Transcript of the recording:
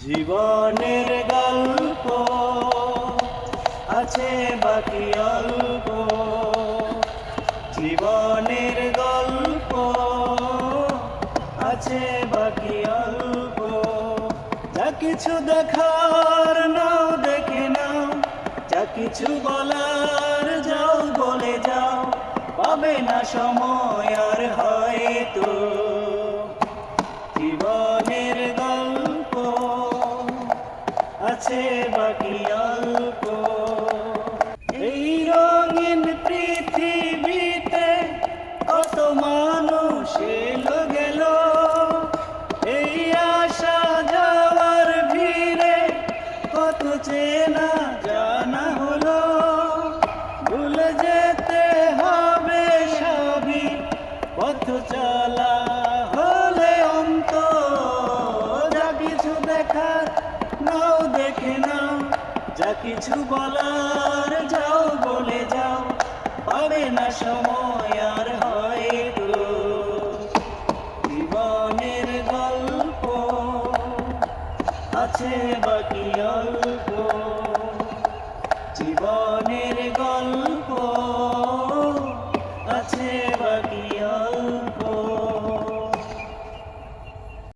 জীবনের গল্প আছে বাকি অল্প, জীবনের গল্প আছে বাকি অল্প। যা কিছু দেখার নাও দেখে নাও, যা কিছু বলার যাও বলে যাও, পাবে না সময় আর হয়তো। জীবনের গল্প আছে বাকি অল্প। এই রঙিন পৃথিবীতে কত মানুষ এলো গেল, এই আসা যাওয়ার ভিড়ে কত চেনা জানা হলো। ভুলে যেতে হবে সবই, পথ চলা হলে অন্ত। যা কিছু দেখার নাও দেখে নাও, যা কিছু বলার যাও বলে যাও, পাবে না সময় আর হয়তো। জীবনের গল্প আছে বাকি